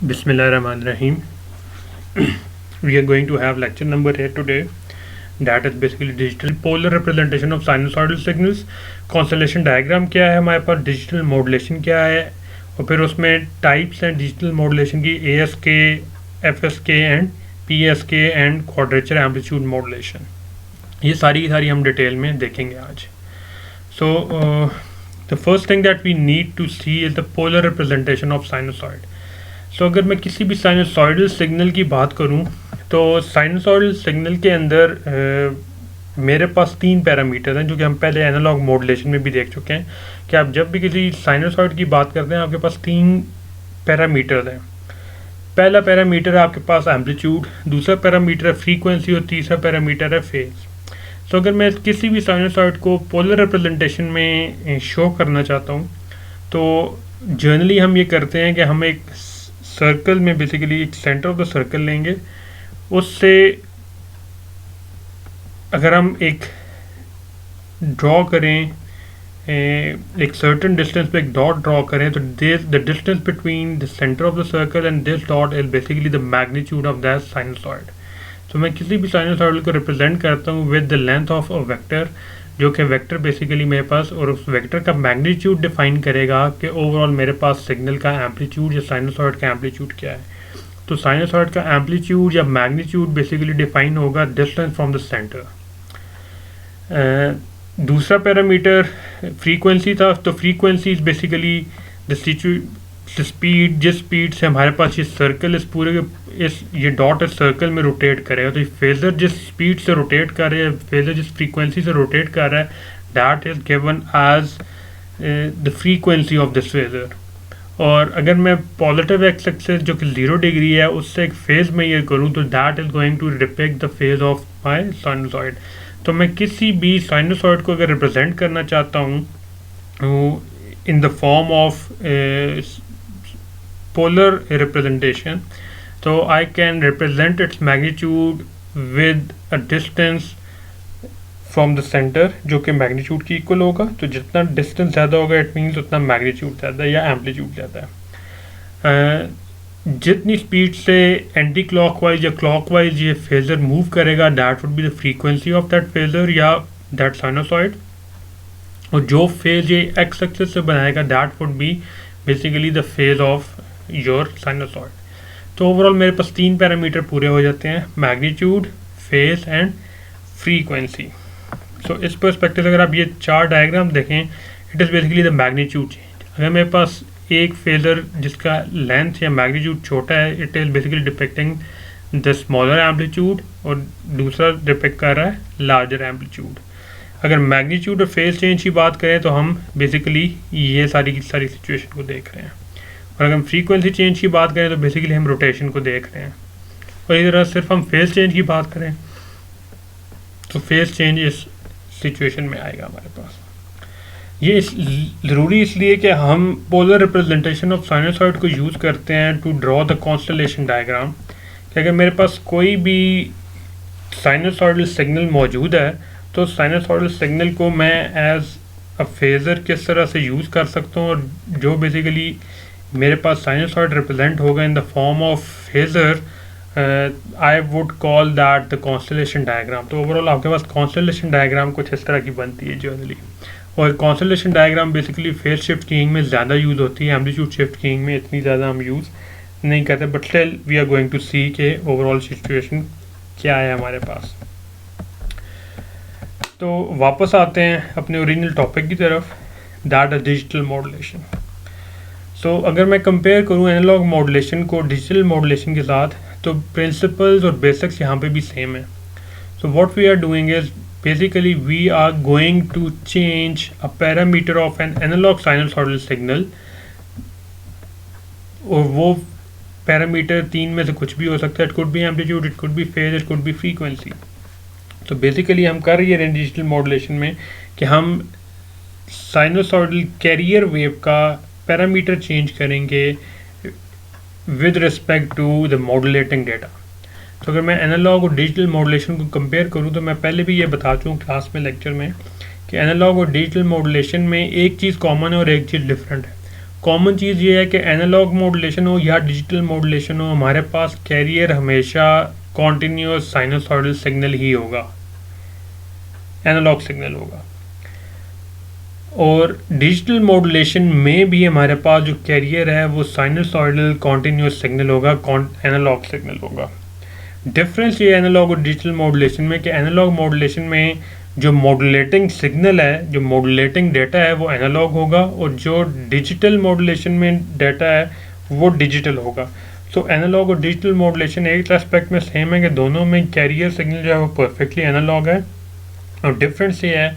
Bismillahirrahmanirrahim. We are going to have lecture number 8 today. That is basically digital polar representation of sinusoidal signals. Constellation diagram क्या है हमारे पास, digital modulation क्या है, और फिर उसमें टाइप्स हैं डिजिटल मॉड्यूलेशन की, ASK, FSK and PSK and quadrature amplitude modulation. ये सारी की सारी हम डिटेल में देखेंगे आज. So the first thing that we need to see is the polar representation of sinusoid. सो अगर मैं किसी भी साइनसॉइडल सिग्नल की बात करूं तो साइनसॉइडल सिग्नल के अंदर मेरे पास 3 पैरामीटर हैं जो कि हम पहले एनालॉग मॉड्यूलेशन में भी देख चुके हैं कि आप जब भी किसी साइनसॉइड की बात करते हैं आपके पास 3 पैरामीटर हैं. पहला पैरामीटर है आपके पास एम्पलीट्यूड, दूसरा पैरामीटर है फ्रीक्वेंसी और तीसरा पैरामीटर है फेज. सो अगर मैं किसी भी साइनसॉइड को पोलर रिप्रेजेंटेशन में शो करना चाहता हूँ तो जनरली हम ये करते हैं कि हम एक सर्कल में बेसिकली एक सेंटर ऑफ द सर्कल लेंगे, उससे अगर हम एक ड्रॉ करें एक सर्टेन डिस्टेंस पे एक डॉट ड्रॉ करें तो the distance between the centre of the circle and this dot is basically the magnitude of that sinusoid. तो मैं किसी भी साइनसॉइड को रिप्रेजेंट करता हूँ with the length of a vector, जो कि वेक्टर बेसिकली मेरे पास, और उस वेक्टर का मैग्नीट्यूड डिफाइन करेगा कि ओवरऑल मेरे पास सिग्नल का एम्पलीट्यूड या साइनसॉइड का एम्पलीट्यूड क्या है. तो साइनसॉइड का एम्पलीट्यूड या मैग्नीट्यूड बेसिकली डिफाइन होगा डिस्टेंस फ्रॉम द सेंटर. दूसरा पैरामीटर फ्रीक्वेंसी था. तो frequency is basically the speed, जिस स्पीड से हमारे पास ये सर्कल ये डॉट इस सर्कल में रोटेट करेगा. तो ये फेजर जिस स्पीड से रोटेट कर रहा है, फेजर जिस फ्रीक्वेंसी से रोटेट कर रहा है, that is given as the frequency of this phasor. और अगर मैं पॉजिटिव एक्स एक्सिस जो कि 0 डिग्री है उससे एक फेज मेजर करूँ तो that is going to depict the phase of my sinusoid. तो मैं किसी भी साइनसॉइड को अगर रिप्रेजेंट करना चाहता हूँ in the form of polar representation, so I can represent its magnitude with a distance from the center जो कि magnitude की equal होगा. तो जितना distance ज़्यादा होगा it means उतना magnitude ज़्यादा या amplitude ज़्यादा है. जितनी speed से एंटी क्लॉकवाइज या क्लॉकवाइज ये फेजर मूव करेगा that would be the frequency of that phasor या that sinusoid. और जो फेज ये x एक्सिस से बनाएगा that would be basically the phase of your sinusoid. तो ओवरऑल मेरे पास 3 पैरामीटर पूरे हो जाते हैं, मैग्नीट्यूड, फेज एंड फ्रीक्वेंसी. सो इस पर्सपेक्टिव से अगर आप ये 4 डायग्राम देखें, it is basically the magnitude change. अगर मेरे पास एक फेजर जिसका लेंथ या मैग्नीट्यूड छोटा है, it is basically depicting the smaller amplitude, और दूसरा डिपेक्ट कर रहा है लार्जर एम्पलीट्यूड. अगर मैग्नीट्यूड और फेज चेंज की बात करें तो हम बेसिकली ये सारी की सारी सिचुएशन को देख रहे हैं. और अगर हम फ्रीक्वेंसी चेंज की बात करें तो बेसिकली हम रोटेशन को देख रहे हैं. और इस तरह सिर्फ हम फेज चेंज की बात करें तो फेज चेंज इस सिचुएशन में आएगा हमारे पास. ये ज़रूरी इसलिए कि हम पोलर रिप्रेजेंटेशन ऑफ साइनसॉइड को यूज़ करते हैं to draw the constellation diagram. कि अगर मेरे पास कोई भी साइनसॉइडल सिग्नल मौजूद है तो साइनसॉइडल सिग्नल को मैं एज अ फेजर किस तरह से यूज़ कर सकता हूँ, और जो बेसिकली मेरे पास साइनसॉइड रिप्रेजेंट होगा in the form of phasor, I would call that the constellation diagram. तो ओवरऑल आपके पास कॉन्स्टलेशन डायग्राम कुछ इस तरह की बनती है जनरली. और constellation diagram basically phase shift keying में ज़्यादा यूज़ होती है, एम्पलीट्यूड शिफ्ट कीइंग में इतनी ज़्यादा हम यूज़ नहीं करते. But still we are going to see के ओवरऑल सिचुएशन क्या है हमारे पास. तो वापस आते हैं अपने ओरिजिनल टॉपिक की तरफ, दैट इज डिजिटल मॉड्यूलेशन. सो अगर मैं कंपेयर करूँ एनालॉग मॉड्यूलेशन को डिजिटल मॉड्यूलेशन के साथ तो प्रिंसिपल्स और बेसिक्स यहाँ पे भी सेम है. So what we are doing is basically we are going to change a parameter of an analog sinusoidal signal, और वो पैरामीटर 3 में से कुछ भी हो सकता है. It could be amplitude, it could be phase, it could be frequency. तो बेसिकली हम कर रहे हैं डिजिटल मॉड्यूलेशन में कि हम साइनसॉइडल कैरियर वेव का पैरामीटर चेंज करेंगे with respect to the modulating data. तो अगर मैं एनालॉग और डिजिटल मॉड्यूलेशन को कंपेयर करूं तो मैं पहले भी ये बता चुका हूँ क्लास में, लेक्चर में, कि एनालॉग और डिजिटल मॉड्यूलेशन में एक चीज़ कॉमन है और एक चीज़ डिफरेंट है. कॉमन चीज़ ये है कि एनालॉग मॉड्यूलेशन हो या डिजिटल मॉड्यूलेशन हो, हमारे पास कैरियर हमेशा कॉन्टीन्यूअस साइनसॉइडल सिग्नल ही होगा, एनालॉग सिग्नल होगा। और डिजिटल मॉड्यूलेशन में भी हमारे पास जो कैरियर है वो साइनसॉइडल कॉन्टीन्यूअस सिग्नल होगा, एनालॉग सिग्नल होगा। डिफरेंस ये एनालॉग और डिजिटल मॉड्यूलेशन में कि एनालॉग मॉड्यूलेशन में जो मॉड्यूलेटिंग सिग्नल है, जो मॉड्यूलेटिंग डेटा है वो एनालॉग होगा, और जो डिजिटल मॉड्यूलेशन में डेटा है वो डिजिटल होगा। सो एनालॉग और डिजिटल मॉड्यूलेशन एक एस्पेक्ट में सेम है कि दोनों में कैरियर सिग्नल जो है वो परफेक्टली एनालॉग है, और डिफरेंस ये है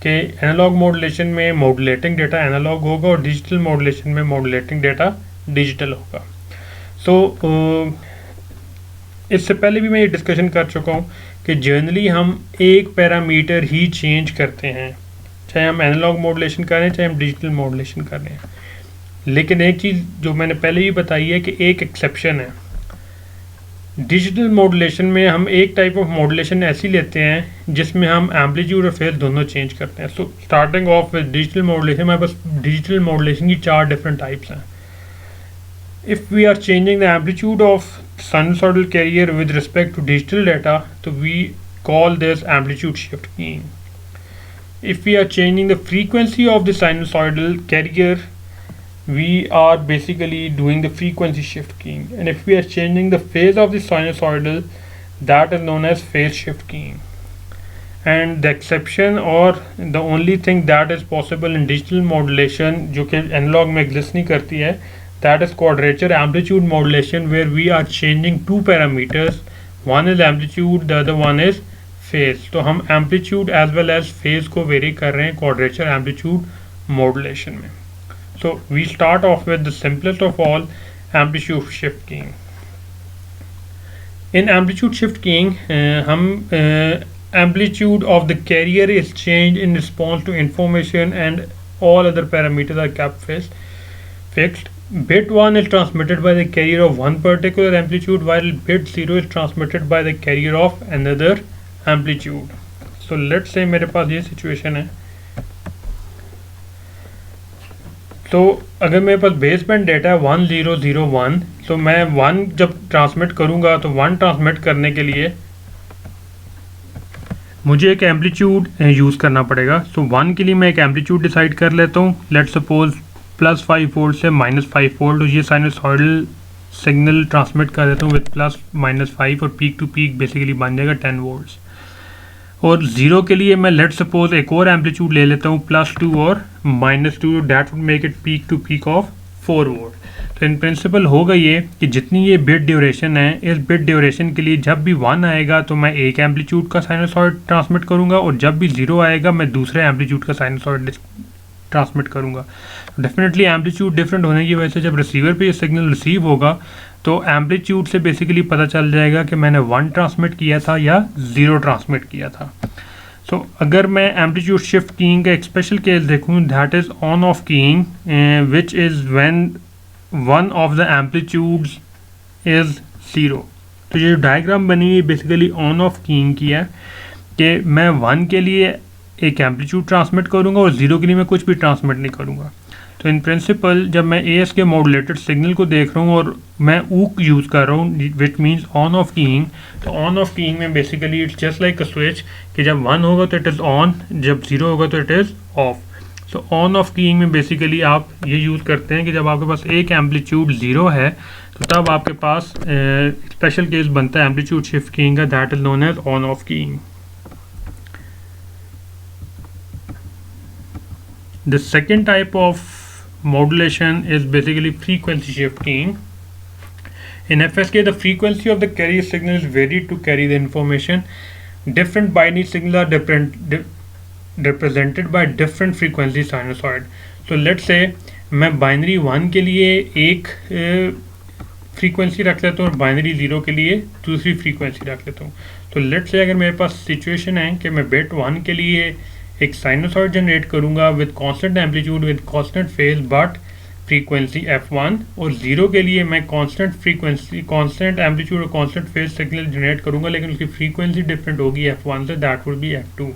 कि एनालॉग मॉड्यूलेशन में मॉड्यूलेटिंग डेटा एनालॉग होगा और डिजिटल मॉड्यूलेशन में मॉड्यूलेटिंग डेटा डिजिटल होगा। सो इससे पहले भी मैं ये डिस्कशन कर चुका हूँ कि जनरली हम एक पैरामीटर ही चेंज करते हैं, चाहे हम एनालॉग मॉड्यूलेशन कर रहे हैं चाहे हम डिजिटल मॉड्यूलेशन कर रहे हैं। लेकिन एक चीज़ जो मैंने पहले भी बताई है कि एक एक्सेप्शन है, डिजिटल मॉड्यूलेशन में हम एक टाइप ऑफ मॉड्यूलेशन ऐसी लेते हैं जिसमें हम एम्पलीट्यूड और फेज दोनों चेंज करते हैं। So starting of with digital modulation, हमारे पास डिजिटल मॉड्यूलेशन की 4 डिफरेंट टाइप्स हैं। If we are changing the amplitude of sinusoidal carrier with respect to digital data, so we call this amplitude shift keying. If we are changing the frequency of the sinusoidal carrier, we are basically doing the frequency shift keying. And if we are changing the phase of the sinusoidal, that is known as phase shift keying. And the exception or the only thing that is possible in digital modulation जो कि analog में exist नहीं करती है, that is quadrature amplitude modulation, where we are changing 2 parameters, one is amplitude, the other one is phase. तो हम amplitude as well as phase को vary कर रहे हैं quadrature amplitude modulation में। So we start off with the simplest of all, amplitude shift keying. In amplitude shift keying हम amplitude of the carrier is changed in response to information and all other parameters are kept fixed. Bit 1 is transmitted by the carrier of one particular amplitude, while bit 0 is transmitted by the carrier of another amplitude. So let's say मेरे पास ये situation है, तो अगर मेरे पास base band data है 1001, तो मैं 1 जब ट्रांसमिट करूँगा तो 1 ट्रांसमिट करने के लिए मुझे एक एम्पलीट्यूड यूज़ करना पड़ेगा। सो 1 के लिए मैं एक एम्पलीट्यूड डिसाइड कर लेता हूँ, लेट्स सपोज +5 वोल्ट से -5 वोल्ट, और ये साइनसॉइडल सिग्नल ट्रांसमिट कर देता हूँ विद +-5, और पीक टू पीक बेसिकली बन जाएगा 10 वोल्ट्स। और 0 के लिए मैं लेट सपोज एक और एम्पलीट्यूड ले लेता हूँ +2 और -2, that would make it peak to peak of 4 volt. तो इन प्रिंसिपल होगा ये कि जितनी ये बिट ड्यूरेशन है, इस बिट ड्यूरेशन के लिए जब भी 1 आएगा तो मैं एक एम्पलीट्यूड का साइनसॉइड ट्रांसमिट करूँगा, और जब भी 0 आएगा मैं दूसरे एम्पलीट्यूड का साइनसॉइड ट्रांसमिट करूँगा। डेफिनेटली एम्पलीट्यूड डिफरेंट होने की वजह से जब रिसीवर पे ये सिग्नल रिसीव होगा तो एम्पलीट्यूड से बेसिकली पता चल जाएगा कि मैंने 1 ट्रांसमिट किया था या 0 ट्रांसमिट किया था। सो अगर मैं एम्पलीट्यूड शिफ्ट कीइंग का एक स्पेशल केस देखूँ, that is on off keying, which is when one of the amplitudes is 0। तो ये डायग्राम बनी हुई बेसिकली ऑन ऑफ कीइंग की है कि मैं 1 के लिए एक एम्पलीट्यूड ट्रांसमिट करूँगा और 0 के लिए मैं कुछ भी ट्रांसमिट नहीं करूँगा। तो इन प्रिंसिपल जब मैं AS के मॉड्यूलेटेड सिग्नल को देख रहा हूँ और मैं ऊक यूज़ कर रहा हूँ which means on off keying, तो ऑन ऑफ कीइंग में basically it's just like a switch कि जब 1 होगा तो इट इज़ ऑन, जब 0 होगा तो it is of. So on off keying में बेसिकली आप ये यूज़ करते हैं कि जब आपके पास एक एम्पलीट्यूड 0 है तो तब आपके पास स्पेशल केस बनता है एम्पलीट्यूड शिफ्ट कीइंग का, that is known as on off keying. The second type of modulation is basically frequency shift keying. In FSK, the frequency of the carrier signal is varied to carry the information. Different binary signals are represented by different frequency sinusoid. So let's say मैं binary 1 के लिए एक frequency रख लेता हूँ और binary 0 के लिए दूसरी फ्रीक्वेंसी रख लेता हूँ। तो लेट्स से अगर मेरे पास सिचुएशन है कि मैं बिट 1 के लिए एक साइनसॉइड जनरेट करूँगा with constant amplitude with constant phase but frequency f1, और 0 के लिए मैं कांस्टेंट फ्रीक्वेंसी, कांस्टेंट एम्पलीट्यूड और कांस्टेंट फेज सिग्नल जनरेट करूँगा, लेकिन उसकी फ्रीक्वेंसी डिफरेंट होगी f1 से, दैट वुड बी f2।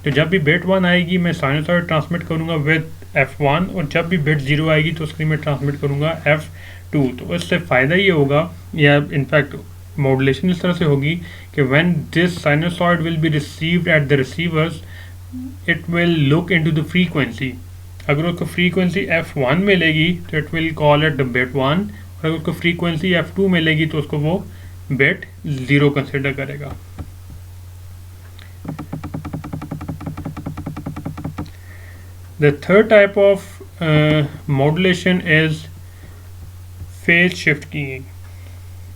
तो जब भी बिट 1 आएगी मैं साइनसॉइड ट्रांसमिट करूँगा विद F1 और जब भी बिट 0 आएगी तो उसके लिए मैं ट्रांसमिट करूँगा F2। तो इससे फ़ायदा ये होगा, या इनफैक्ट मॉड्यूलेशन इस तरह से होगी कि when this sinusoid will be received at the receivers it will look into the frequency. अगर उसको फ्रीक्वेंसी F1 मिलेगी तो it will call it the bit 1, और अगर उसको फ्रीक्वेंसी F2 मिलेगी तो उसको वो बिट 0 कंसिडर करेगा। The third type of modulation is phase shift keying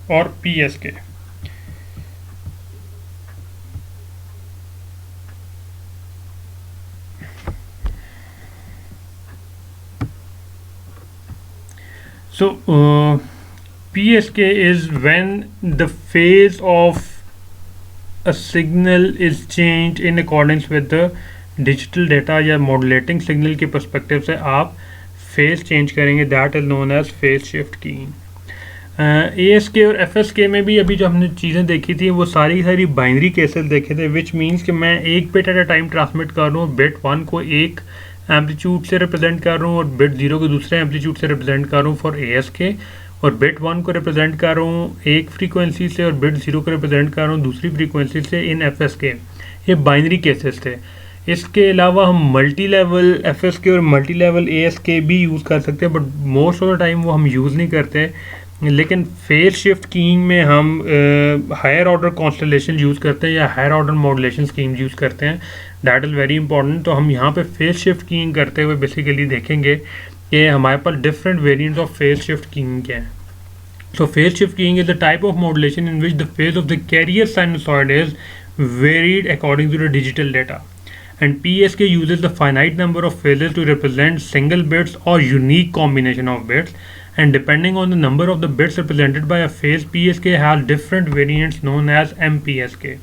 or PSK. So PSK is when the phase of a signal is changed in accordance with the digital data या modulating signal के perspective से आप phase change करेंगे, that is known as phase shift keying. ASK और FSK में भी अभी जो हमने चीज़ें देखी थी वो सारी बाइनरी केसेस देखे थे, विच मीन्स कि मैं एक bit at a time transmit कर रहा हूँ, बिट 1 को एक एम्पलीट्यूड से रिप्रेजेंट कर रहा हूँ और बिट 0 को दूसरे एम्पलीट्यूड से रिप्रेजेंट कर रहा हूँ फॉर ASK, और बिट 1 को रिप्रेजेंट कर रहा हूँ एक फ्रीक्वेंसी से और बिट 0 को रिप्रेजेंट कर रहा हूँ दूसरी फ्रीक्वेंसी से इन FSK। ये बाइनरी केसेस थे। इसके अलावा हम मल्टी लेवल FSK और मल्टी लेवल ASK भी यूज़ कर सकते हैं, but most of the time वो हम यूज़ नहीं करते। लेकिन फेज शिफ्ट कीइंग में हम हायर ऑर्डर कॉन्स्टलेशन यूज़ करते हैं या higher order modulation scheme use करते हैं, दैट इज़ वेरी इंपॉर्टेंट। तो हम यहाँ पे फेज शिफ्ट कीइंग करते हुए बेसिकली देखेंगे कि हमारे पास different variants of phase shift keying क्या है। So phase shift keying is a type of modulation in which the phase of the carrier sinusoid is varied according to the digital data. And PSK uses the finite number of phases to represent single bits or unique combination of bits, and depending on the number of the bits represented by a phase, PSK has different variants known as MPSK.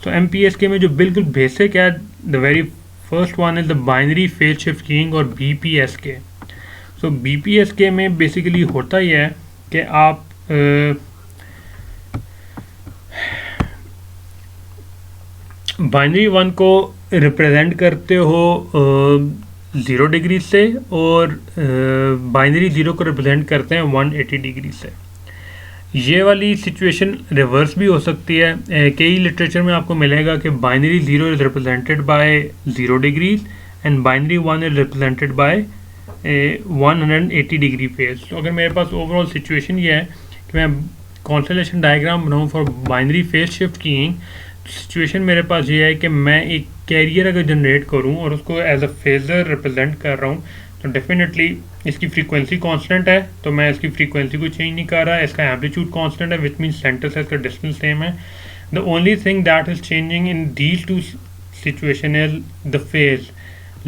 So MPSK में जो बिल्कुल basic है, the very first one is the binary phase shift keying और BPSK. So BPSK में basically होता ही है कि आप बाइनरी 1 को रिप्रेजेंट करते हो 0 डिग्री से और बाइनरी 0 को रिप्रेजेंट करते हैं 180 डिग्री से। ये वाली सिचुएशन रिवर्स भी हो सकती है। कई लिटरेचर में आपको मिलेगा कि binary 0 is represented by 0 degrees and binary 1 is represented by 180 degree phase. तो अगर मेरे पास ओवरऑल सिचुएशन ये है कि मैं कॉन्स्टलेशन डायग्राम बनाऊँ for binary phase shift keying, situation मेरे पास ये है कि मैं एक कैरियर अगर जनरेट करूं और उसको एज अ फेजर रिप्रेजेंट कर रहा हूं तो डेफिनेटली इसकी फ्रीक्वेंसी कांस्टेंट है, तो मैं इसकी फ्रीक्वेंसी को चेंज नहीं कर रहा। इसका एम्पलीट्यूड कांस्टेंट है विच मीन्स सेंटर से इसका डिस्टेंस सेम है। The only thing that is changing in these two situation is the phase.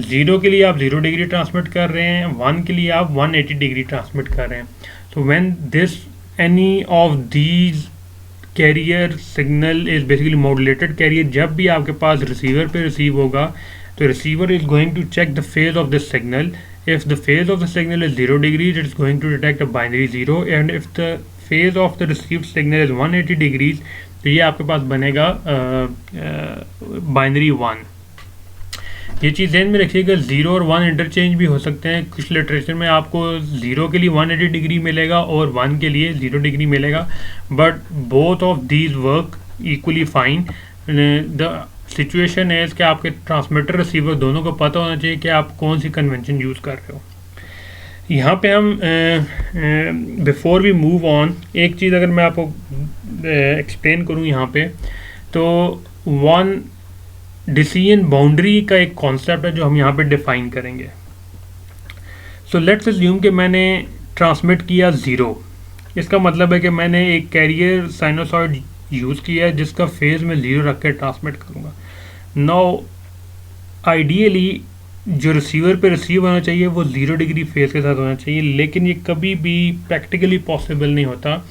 0 के लिए आप 0 डिग्री ट्रांसमिट कर रहे हैं, 1 के लिए आप 180 डिग्री ट्रांसमिट कर रहे हैं। तो when this any of these carrier signal is basically modulated carrier, जब भी आपके पास रिसीवर पे रिसीव होगा तो receiver is going to check the phase of this signal. If the phase of the signal is 0 degrees it is going to detect a binary 0, and if the phase of the received signal is 180 degrees तो ये आपके पास बनेगा binary 1। ये चीज़ ध्यान में रखिएगा, 0 और 1 interchange भी हो सकते हैं। कुछ लिटरेचर में आपको 0 के लिए 180 डिग्री मिलेगा और 1 के लिए 0 डिग्री मिलेगा, but both of these work equally fine. The situation है कि आपके ट्रांसमीटर रिसीवर दोनों को पता होना चाहिए कि आप कौन सी कन्वेंशन यूज़ कर रहे हो। यहाँ पे हम बिफोर वी मूव ऑन एक चीज़ अगर मैं आपको एक्सप्लेन करूँ यहाँ पे, तो वन डिसीजन बाउंड्री का एक कॉन्सेप्ट है जो हम यहाँ पे डिफाइन करेंगे। सो लेट्स अज्यूम कि मैंने ट्रांसमिट किया 0, इसका मतलब है कि मैंने एक कैरियर साइनोसॉइड यूज़ किया है जिसका फेज़ में 0 रख के ट्रांसमिट करूँगा। नाउ आइडियली जो रिसीवर पे रिसीव होना चाहिए वो 0 डिग्री फेज़ के साथ होना चाहिए, लेकिन ये कभी भी प्रैक्टिकली पॉसिबल नहीं होता।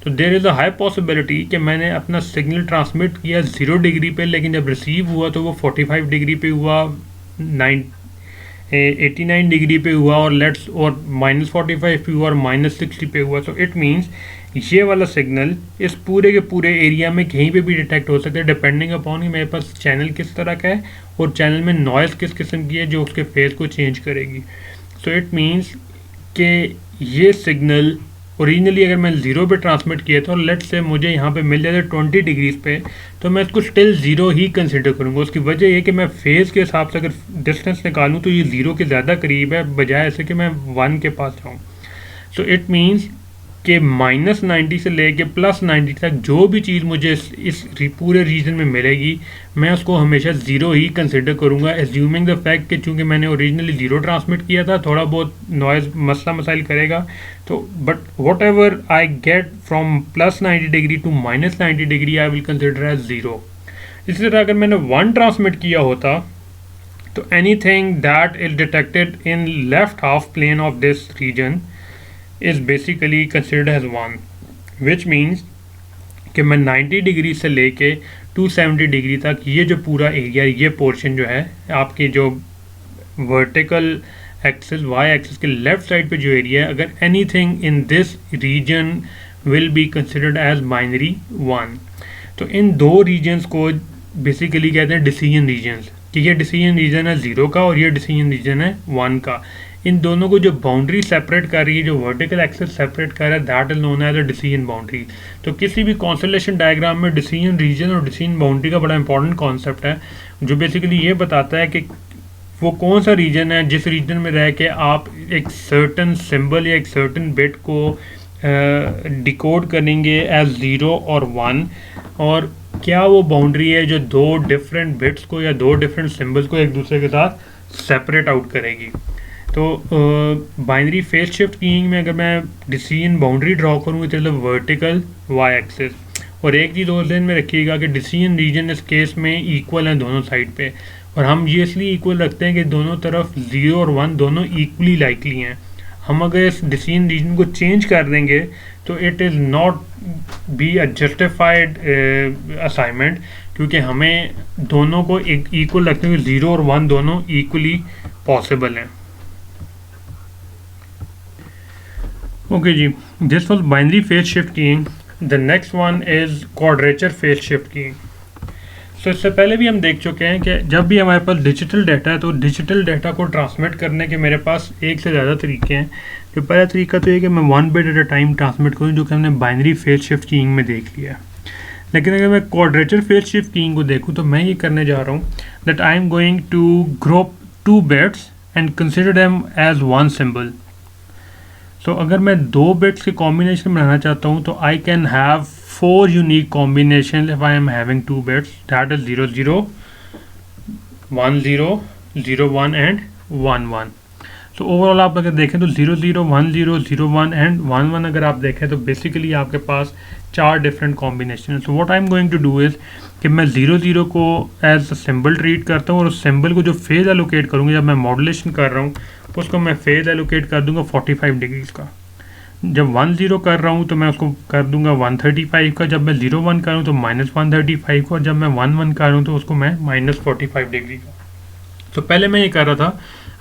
तो there is a high possibility कि मैंने अपना सिग्नल ट्रांसमिट किया 0 डिग्री पे, लेकिन जब रिसीव हुआ तो वो 45 डिग्री पे हुआ, 89 डिग्री पे हुआ, और -45 पे हुआ और -60 पे हुआ। तो इट मीन्स ये वाला सिग्नल इस पूरे के पूरे एरिया में कहीं पे भी डिटेक्ट हो सकता है, डिपेंडिंग अपॉन कि मेरे पास चैनल किस तरह का है और चैनल में नॉइज़ किस किस्म की है जो उसके फेज़ को चेंज करेगी। तो इट मीन्स कि ये सिग्नल ओरिजिनली अगर मैं 0 पे ट्रांसमिट किया था और लेट से मुझे यहाँ पे मिल जाए 20 डिग्रीज पे, तो मैं इसको स्टिल 0 ही कंसिडर करूँगा। उसकी वजह ये कि मैं फेज़ के हिसाब से अगर डिस्टेंस निकालूँ तो ये 0 के ज़्यादा करीब है, बजाय ऐसे कि मैं 1 के पास जाऊँ। सो इट मीन्स कि -90 से लेके +90 तक जो भी चीज़ मुझे इस पूरे रीजन में मिलेगी, मैं उसको हमेशा 0 ही कंसिडर करूँगा, एज्यूमिंग द फैक्ट कि चूँकि मैंने ओरिजिनली 0 ट्रांसमिट किया था, थोड़ा बहुत नॉइज़ मसला मसाइल करेगा। तो but whatever I get from +90 degree to -90 degree I will consider as 0। इसी तरह अगर मैंने 1 ट्रांसमिट किया होता तो anything that is detected in left half plane of this region is basically considered as 1, which means कि मैं 90 degree से लेके 270 डिग्री तक ये जो पूरा एरिया, ये पोर्शन जो है आपके जो वर्टिकल एक्सिस वाई एक्सिस के लेफ्ट साइड पे जो एरिया है, अगर anything in this region will be considered as binary 1। तो इन दो रीजन्स को बेसिकली कहते हैं डिसीजन रीजन्स, कि ये डिसीजन रीजन है 0 का और ये डिसीजन रीजन है 1 का। इन दोनों को जो बाउंड्री सेपरेट कर रही है, जो वर्टिकल एक्सिस सेपरेट कर रहा है, that is known as a decision boundary. तो किसी भी कॉन्स्टलेशन डायग्राम में डिसीजन रीजन और डिसीजन बाउंड्री का बड़ा इंपॉर्टेंट कॉन्सेप्ट है, जो बेसिकली ये बताता है कि वो कौन सा रीजन है जिस रीजन में रह के आप एक सर्टन सिंबल या एक सर्टन बिट को डिकोड करेंगे एज 0 और 1, और क्या वो बाउंड्री है जो दो डिफरेंट बिट्स को या दो डिफरेंट सिंबल्स को एक दूसरे के साथ सेपरेट आउट करेगी। तो बाइनरी फेज शिफ्ट कीइंग में अगर मैं डिसीजन बाउंड्री ड्रॉ करूँगी तो वर्टिकल वाई एक्सिस, और एक चीज़ और ध्यान में रखिएगा कि डिसीजन रीजन इस केस में इक्वल हैं दोनों साइड पे, और हम ये इसलिए इक्वल रखते हैं कि दोनों तरफ 0 और 1 दोनों इक्वली लाइकली हैं। हम अगर इस डिसीजन रीजन को चेंज कर देंगे तो it is not be a justified assignment, क्योंकि हमें दोनों को एक इक्वल रखते हैं, 0 और 1 दोनों इक्वली पॉसिबल हैं। ओके जी, this was binary phase shift keying. The next one is quadrature phase shift keying. So इससे पहले भी हम देख चुके हैं कि जब भी हमारे पास डिजिटल डाटा है तो डिजिटल डाटा को ट्रांसमिट करने के मेरे पास एक से ज़्यादा तरीके हैं। जो पहला तरीका तो ये कि मैं 1 bit at a time transmit करूँ, जो कि हमने बाइनरी फेज शिफ्ट कीइंग में देख लिया। लेकिन अगर मैं क्वाड्रेचर फेज शिफ्ट कीइंग को देखूँ तो मैं ये करने जा रहा हूँ that I am going to group 2 bits and consider them as 1 symbol. तो अगर मैं 2 बिट्स के कॉम्बिनेशन बनाना चाहता हूँ तो I can have 4 unique combination if I am having 2 bits, that is 0 0 1 0 0 1 and 1 1। तो ओवरऑल आप अगर देखें तो 0 0 1 0 0 1 एंड 1 1 अगर आप देखें तो बेसिकली आपके पास 4 डिफरेंट कॉम्बिनेशन है। So what I am going to do is कि मैं 0 0 को एज अ सिंबल ट्रीट करता हूँ, और उस सिंबल को जो फेज एलोकेट करूँगा, जब मैं मॉड्यूलेशन कर रहा हूँ उसको मैं फेज एलोकेट कर दूंगा 45 डिग्रीज का। जब 1 0 कर रहा हूँ तो मैं उसको कर दूंगा 135 का, जब मैं 0 1 कर रहा हूँ तो -135 का, और जब मैं 1 1 कर रहा हूँ तो उसको मैं -45 डिग्री का। तो पहले मैं ये कर रहा था,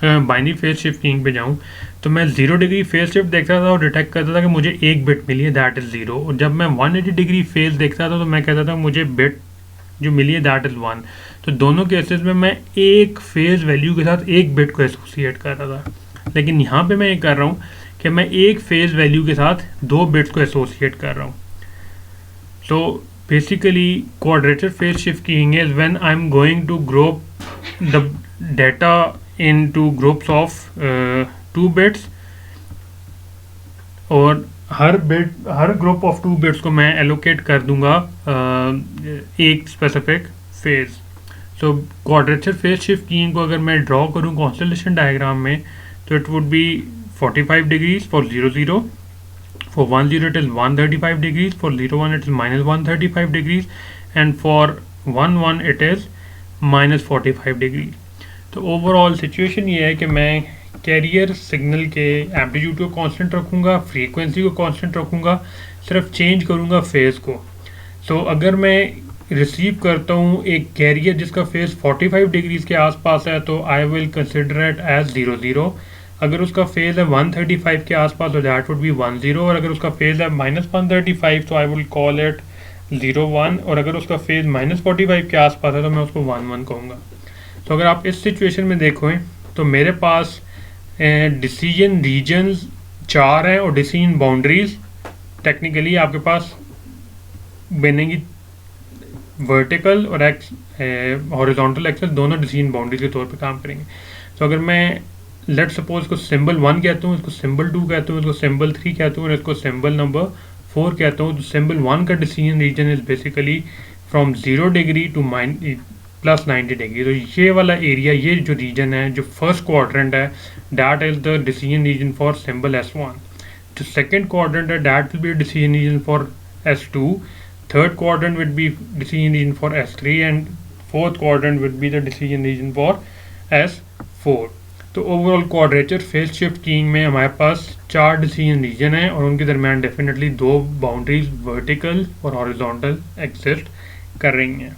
अगर मैं बाइनरी फेज शिफ्ट कीइंग पे जाऊँ तो मैं 0 डिग्री फेज शिफ्ट देखता था और डिटेक्ट करता था कि मुझे एक बिट मिली है, दैट इज़ 0, और जब मैं 180 डिग्री फेज देखता था तो मैं कहता था मुझे बिट जो मिली है दैट इज़ 1। तो दोनों केसेस में मैं एक फेज वैल्यू के साथ एक बिट को एसोसिएट कर रहा था, लेकिन यहाँ पे मैं ये कर रहा हूँ कि मैं एक फेज वैल्यू के साथ 2 बिट्स को एसोसिएट कर रहा हूँ। तो basically quadrature phase shift keying is when I am going to group the data into groups of 2 bits, और हर ग्रुप ऑफ 2 बिट्स को मैं एलोकेट कर दूंगा एक स्पेसिफिक फेज। सो क्वाड्रेचर फेज शिफ्ट कीइंग को अगर मैं ड्रॉ करूँ कॉन्स्टलेशन डायग्राम में तो it would be 45 degrees for 0 0, for 1 0 it is 135 degrees, for 0 1 it is -135 degrees, and for 1 1 it is -45 degree. तो ओवरऑल सिचुएशन ये है कि मैं कैरियर सिग्नल के एम्पलीट्यूड को कांस्टेंट रखूँगा, फ्रीक्वेंसी को कांस्टेंट रखूँगा, सिर्फ चेंज करूँगा फेज़ को। तो अगर मैं रिसीव करता हूँ एक कैरियर जिसका फेज़ 45 डिग्रीज़ के आसपास है तो I will consider it as 0 0। अगर उसका फेज़ है 135 के आसपास तो दैट वुड बी 1 0, और अगर उसका फेज़ है -135 तो आई विल कॉल इट 0 1, और अगर उसका फेज़ -45 के आसपास है तो मैं उसको 1 1 कहूँगा। तो अगर आप इस सिचुएशन में देखों तो मेरे पास डिसीजन रीजन्स 4 हैं और डिसीजन बाउंड्रीज टेक्निकली आपके पास बनेंगी वर्टिकल और हॉरिजॉन्टल एक्सेस दोनों डिसीजन बाउंड्री के तौर पे काम करेंगे। तो अगर मैं लेट सपोज इसको सिंबल 1 कहता हूँ, इसको सिंबल 2 कहता हूँ, इसको सिंबल 3 कहता हूँ और इसको सिंबल नंबर 4 कहता हूँ, तो सिंबल 1 का decision region is basically from 0 degree two plus 90 degree. तो ये वाला एरिया, ये जो रीजन है, जो फर्स्ट क्वाड्रेंट है, that is the decision region for symbol S1। जो सेकेंड क्वाड्रेंट है, that will be decision region for S2। Third quadrant would be decision region for S3 and fourth quadrant would be the decision region for S4। तो overall quadrature phase shift keying में हमारे पास 4 decision region हैं और उनके दरमियान definitely 2 boundaries vertical और horizontal exist कर रही हैं।